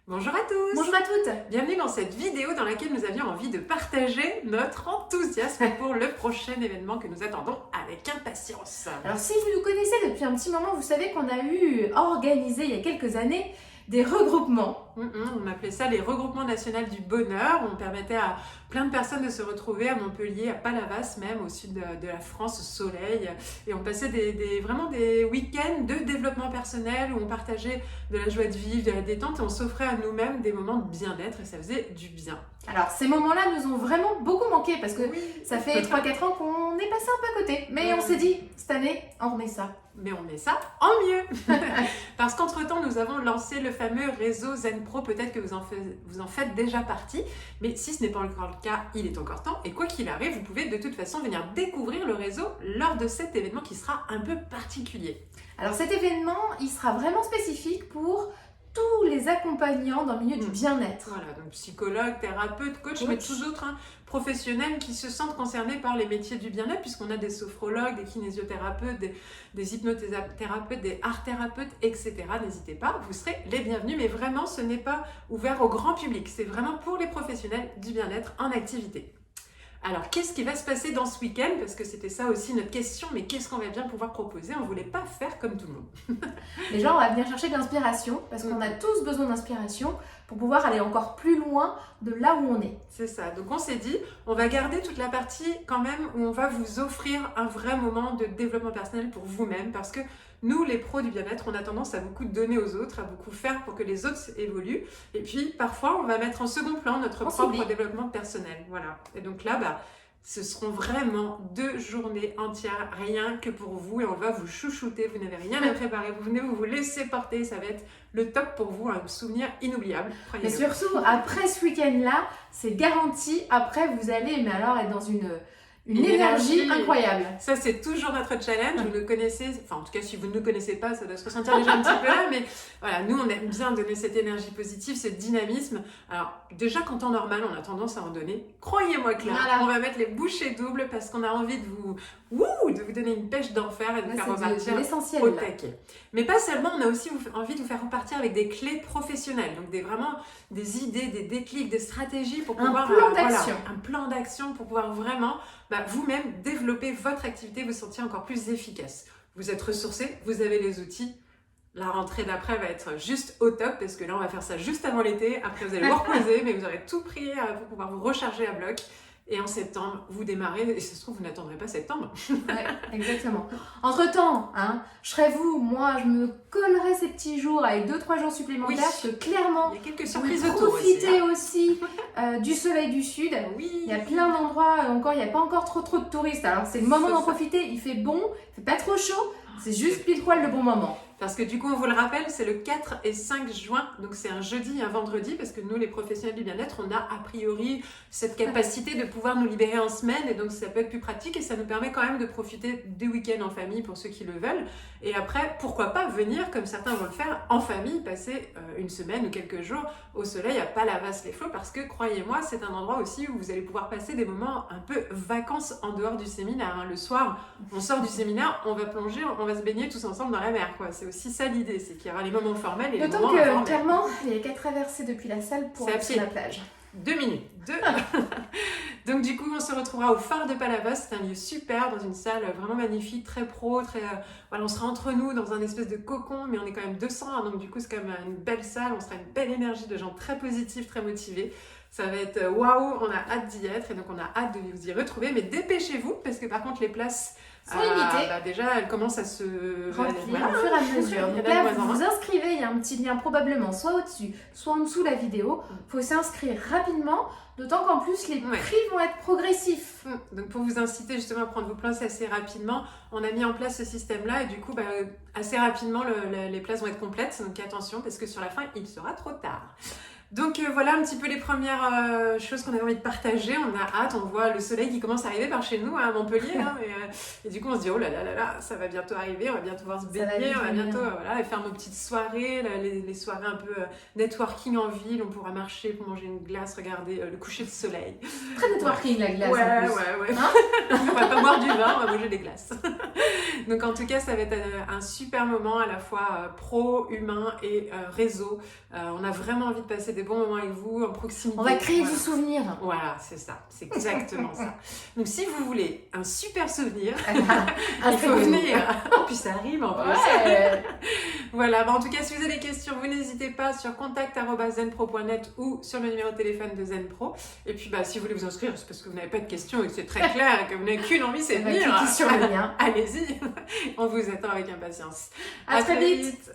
Bonjour à tous! Bonjour à toutes! Bienvenue dans cette vidéo dans laquelle nous avions envie de partager notre enthousiasme pour le prochain événement que nous attendons avec impatience. Alors si vous nous connaissez depuis un petit moment, vous savez qu'on a organisé il y a quelques années des regroupements. On appelait ça les regroupements nationaux du bonheur. On permettait à plein de personnes de se retrouver à Montpellier, à Palavas même, au sud de la France, au soleil. Et on passait vraiment des week-ends de développement personnel où on partageait de la joie de vivre, de la détente et on s'offrait à nous-mêmes des moments de bien-être et ça faisait du bien. Alors ces moments-là nous ont vraiment beaucoup manqué parce que ça fait 3-4 ans qu'on est passé un peu à côté. Mais on s'est dit, cette année, on remet ça. Mais on met ça en mieux. Parce qu'entre-temps, nous avons lancé le fameux réseau Zen Pro. Peut-être que vous en faites déjà partie. Mais si ce n'est pas encore le cas, il est encore temps. Et quoi qu'il arrive, vous pouvez de toute façon venir découvrir le réseau lors de cet événement qui sera un peu particulier. Alors cet événement, il sera vraiment spécifique pour tous les accompagnants dans le milieu du bien-être. Voilà, donc psychologue, thérapeute, coach, mais tous autres professionnels qui se sentent concernés par les métiers du bien-être, puisqu'on a des sophrologues, des kinésithérapeutes, des hypnothérapeutes, des art-thérapeutes, etc. N'hésitez pas, vous serez les bienvenus, mais vraiment, ce n'est pas ouvert au grand public, c'est vraiment pour les professionnels du bien-être en activité. Alors, qu'est-ce qui va se passer dans ce week-end? Parce que c'était ça aussi notre question, mais qu'est-ce qu'on va bien pouvoir proposer? On ne voulait pas faire comme tout le monde. Déjà, on va venir chercher de l'inspiration, parce qu'on a tous besoin d'inspiration pour pouvoir aller encore plus loin de là où on est. C'est ça, donc on s'est dit, on va garder toute la partie quand même où on va vous offrir un vrai moment de développement personnel pour vous-même, parce que nous, les pros du bien-être, on a tendance à beaucoup donner aux autres, à beaucoup faire pour que les autres évoluent. Et puis, parfois, on va mettre en second plan notre propre développement personnel. Voilà. Et donc là, ce seront vraiment 2 journées entières, rien que pour vous. Et on va vous chouchouter. Vous n'avez rien à préparer. Vous venez vous laisser porter. Ça va être le top pour vous, un souvenir inoubliable. Mais surtout, après ce week-end-là, c'est garanti. Après, vous allez, mais alors, être dans une énergie incroyable. Ça, c'est toujours notre challenge. Vous le connaissez, enfin, en tout cas, si vous ne le connaissez pas, ça doit se ressentir déjà un petit peu là. Mais voilà, nous, on aime bien donner cette énergie positive, ce dynamisme. Alors, déjà, qu'en temps normal, on a tendance à en donner. Croyez-moi que là, on va mettre les bouchées doubles parce qu'on a envie de vous donner une pêche d'enfer et de vous faire repartir au taquet. Mais pas seulement, on a aussi envie de vous faire repartir avec des clés professionnelles. Donc, vraiment des idées, des déclics, des stratégies pour pouvoir... un plan d'action pour pouvoir vraiment... vous-même développer votre activité, vous sentir encore plus efficace. Vous êtes ressourcé, vous avez les outils. La rentrée d'après va être juste au top parce que là, on va faire ça juste avant l'été. Après, vous allez vous reposer, mais vous aurez tout pris pour pouvoir vous recharger à bloc. Et en septembre, vous démarrez. Et ça se trouve, vous n'attendrez pas septembre. Ouais, exactement. Entre-temps, je serais vous, moi, je me collerais ces petits jours avec 2-3 jours supplémentaires parce que clairement, il y a quelques surprises autour profitez aussi du soleil du sud. Oui. Il y a plein d'endroits, il n'y a pas encore trop de touristes. Alors, c'est le moment d'en profiter. Il fait bon, il fait pas trop chaud. C'est juste pile poil le bon moment. Parce que du coup, on vous le rappelle, c'est le 4 et 5 juin, donc c'est un jeudi et un vendredi, parce que nous, les professionnels du bien-être, on a a priori cette capacité de pouvoir nous libérer en semaine, et donc ça peut être plus pratique, et ça nous permet quand même de profiter des week-ends en famille pour ceux qui le veulent. Et après, pourquoi pas venir, comme certains vont le faire, en famille, passer une semaine ou quelques jours au soleil à Palavas-les-Flots, parce que croyez-moi, c'est un endroit aussi où vous allez pouvoir passer des moments un peu vacances en dehors du séminaire. Le soir, on sort du séminaire, on va plonger, on va se baigner tous ensemble dans la mer, quoi. C'est aussi ça l'idée, c'est qu'il y aura les moments formels et les moments informels. D'autant que, clairement, il n'y a qu'à traverser depuis la salle pour aller sur la plage. 2 minutes. Donc du coup, on se retrouvera au phare de Palavas. C'est un lieu super, dans une salle vraiment magnifique, très pro, on sera entre nous dans un espèce de cocon, mais on est quand même 200, donc du coup, c'est quand même une belle salle. On sera une belle énergie de gens très positifs, très motivés. Ça va être waouh, on a hâte d'y être et donc on a hâte de vous y retrouver. Mais dépêchez-vous, parce que par contre, les places sont limitées. Déjà, elles commencent à se remplir au fur et à mesure. Donc là, vous vous inscrivez, il y a un petit lien probablement soit au-dessus, soit en dessous de la vidéo. Il faut s'inscrire rapidement, d'autant qu'en plus, les prix vont être progressifs. Donc pour vous inciter justement à prendre vos places assez rapidement, on a mis en place ce système-là et du coup, assez rapidement, les places vont être complètes. Donc attention, parce que sur la fin, il sera trop tard. Donc voilà un petit peu les premières choses qu'on avait envie de partager. On a hâte, on voit le soleil qui commence à arriver par chez nous à Montpellier. Hein, et du coup on se dit oh là là là là, ça va bientôt arriver, on va bientôt pouvoir se baigner, on va bientôt voilà, et faire nos petites soirées, les soirées un peu networking en ville, on pourra marcher pour manger une glace, regarder le coucher de soleil. Très networking la glace. Ouais, en plus. ouais. Hein on va pas boire du vin, on va manger des glaces. Donc en tout cas ça va être un super moment à la fois pro, humain et réseau. On a vraiment envie de passer des bons moments avec vous en proximité. On va créer du souvenir. Voilà, c'est ça, c'est exactement ça. Donc si vous voulez un super souvenir, il faut venir. En plus ça rime en plus. Ouais. Voilà, en tout cas si vous avez des questions, vous n'hésitez pas sur contact@zenpro.net ou sur le numéro de téléphone de Zenpro. Et puis si vous voulez vous inscrire, c'est parce que vous n'avez pas de questions et que c'est très clair et que vous n'avez qu'une envie, c'est de venir. Cliquez sur le lien. Allez-y, on vous attend avec impatience. À très vite.